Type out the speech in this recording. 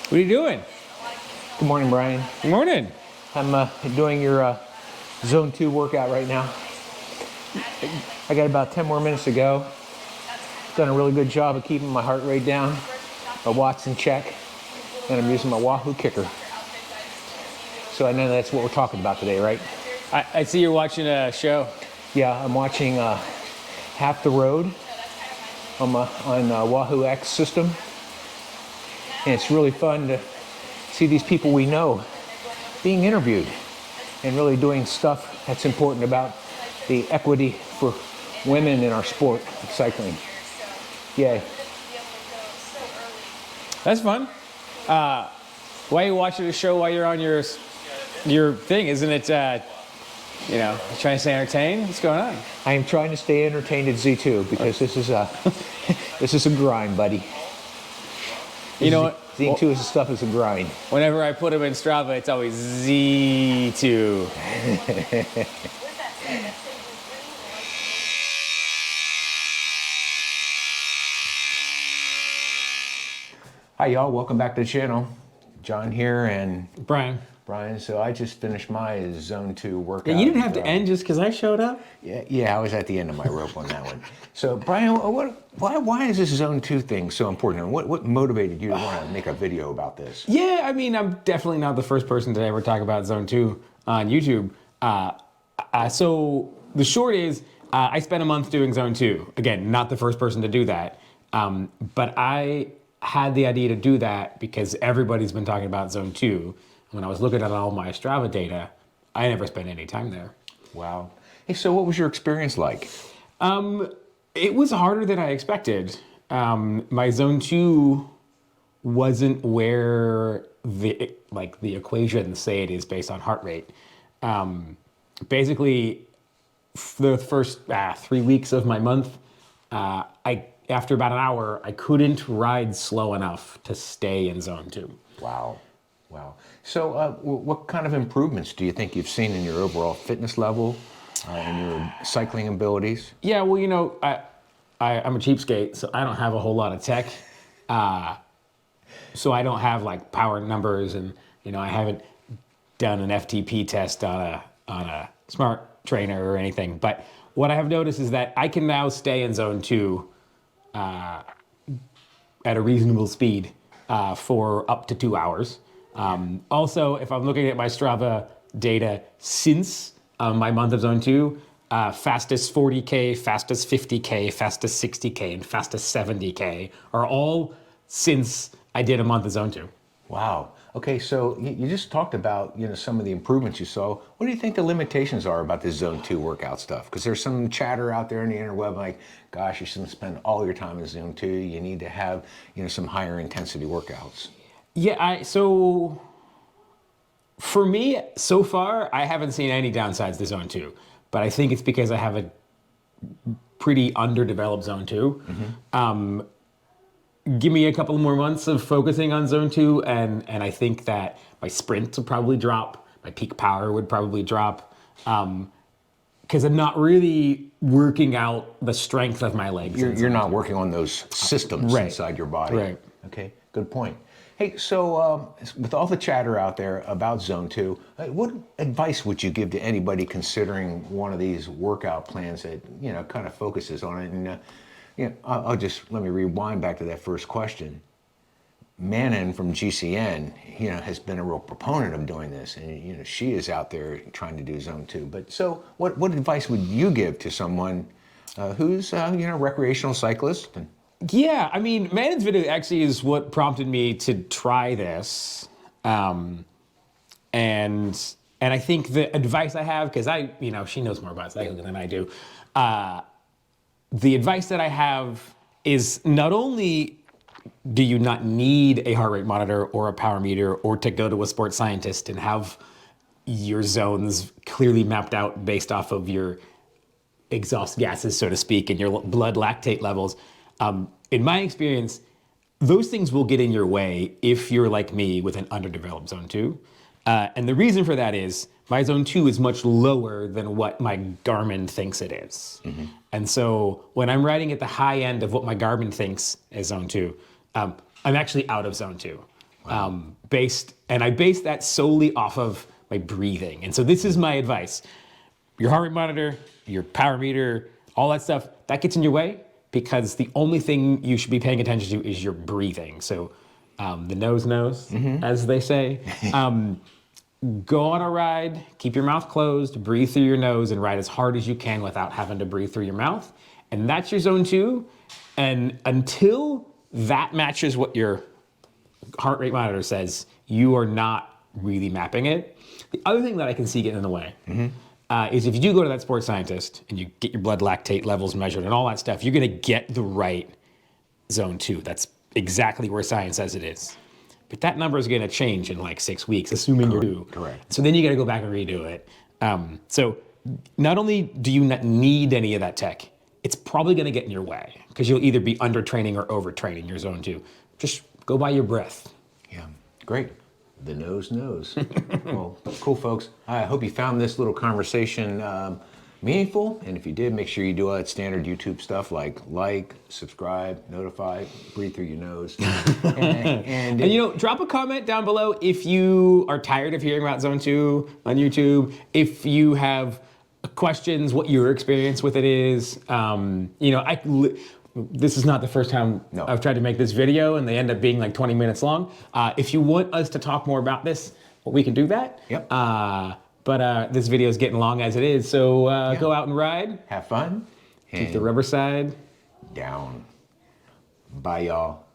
What are you doing? Good morning, Brian. Good morning. I'm doing your Zone 2 workout right now. I got about 10 more minutes to go. Done a really good job of keeping my heart rate down, my watts in check, and I'm using my Wahoo kicker. So I know that's what we're talking about today, right? I see you're watching a show. Yeah, I'm watching Half the Road on Wahoo X system. And it's really fun to see these people we know being interviewed and really doing stuff that's important about the equity for women in our sport of cycling. Yay. That's fun. Why are you watching a show while you're on your thing? Isn't it, trying to stay entertained? What's going on? I am trying to stay entertained at Z2 because this is a this is a grind, buddy. You know what? Z2 is the stuff is a grind. Whenever I put them in Strava, it's always Z2. Hi y'all, welcome back to the channel. John here and Brian. So I just finished my Zone 2 workout. Yeah, you didn't have to end just because I showed up? Yeah, I was at the end of my rope on that one. So Brian, why is this Zone 2 thing so important? And what motivated you to want to make a video about this? Yeah, I mean, I'm definitely not the first person to ever talk about Zone 2 on YouTube. So the short is, I spent a month doing Zone 2. Again, not the first person to do that. But I had the idea to do that because everybody's been talking about Zone 2. When I was looking at all my Strava data, I never spent any time there. Wow. Hey, so what was your experience like? It was harder than I expected. My Zone 2 wasn't where the equations say it is based on heart rate. Basically, for the first 3 weeks of my month, after about an hour, I couldn't ride slow enough to stay in Zone 2. Wow. So what kind of improvements do you think you've seen in your overall fitness level and your cycling abilities? Yeah, well, I'm a cheapskate, so I don't have a whole lot of tech. So I don't have like power numbers, and I haven't done an FTP test on a smart trainer or anything. But what I have noticed is that I can now stay in Zone 2 at a reasonable speed for up to 2 hours. Also, if I'm looking at my Strava data since my month of Zone 2, fastest 40K, fastest 50K, fastest 60K, and fastest 70K are all since I did a month of Zone 2. Wow. Okay, so you just talked about some of the improvements you saw. What do you think the limitations are about this Zone 2 workout stuff? Because there's some chatter out there in the interweb like, gosh, you shouldn't spend all your time in Zone 2. You need to have some higher intensity workouts. Yeah, so for me, so far, I haven't seen any downsides to Zone 2, but I think it's because I have a pretty underdeveloped Zone 2. Mm-hmm. Give me a couple more months of focusing on Zone 2, and I think that my sprint would probably drop, my peak power would probably drop, because I'm not really working out the strength of my legs. You're not working on those systems inside your body. Right. Okay, good point. Hey, so with all the chatter out there about Zone 2, what advice would you give to anybody considering one of these workout plans that, kind of focuses on it? And, let me rewind back to that first question. Manon from GCN, has been a real proponent of doing this, and, she is out there trying to do Zone 2. But so what advice would you give to someone who's, a recreational cyclist? Yeah, I mean, Manon's video actually is what prompted me to try this. And I think the advice I have, because she knows more about cycling than I do. The advice that I have is not only do you not need a heart rate monitor or a power meter or to go to a sports scientist and have your zones clearly mapped out based off of your exhaust gases, so to speak, and your blood lactate levels. In my experience, those things will get in your way if you're like me with an underdeveloped Zone 2. And the reason for that is my Zone 2 is much lower than what my Garmin thinks it is. Mm-hmm. And so when I'm riding at the high end of what my Garmin thinks is Zone 2, I'm actually out of Zone 2. I base that solely off of my breathing. And so this is my advice. Your heart rate monitor, your power meter, all that stuff, that gets in your way because the only thing you should be paying attention to is your breathing. So the nose knows, as they say. Go on a ride, keep your mouth closed, breathe through your nose, and ride as hard as you can without having to breathe through your mouth. And that's your zone 2. And until that matches what your heart rate monitor says, you are not really mapping it. The other thing that I can see getting in the way is if you do go to that sports scientist and you get your blood lactate levels measured and all that stuff, you're gonna get the right zone 2. That's exactly where science says it is. But that number is gonna change in like 6 weeks, assuming you're due. Correct. So then you gotta go back and redo it. So not only do you not need any of that tech, it's probably gonna get in your way because you'll either be under-training or over-training your zone 2. Just go by your breath. Yeah, great. The nose knows. Well, cool, folks. I hope you found this little conversation meaningful. And if you did, make sure you do all that standard YouTube stuff like, subscribe, notify, breathe through your nose. And Drop a comment down below if you are tired of hearing about Zone 2 on YouTube, if you have questions, what your experience with it is. This is not the first time I've tried to make this video and they end up being like 20 minutes long. If you want us to talk more about this, we can do that. Yep. But this video is getting long as it is, so go out and ride. Have fun. Keep the rubber side down. Bye, y'all.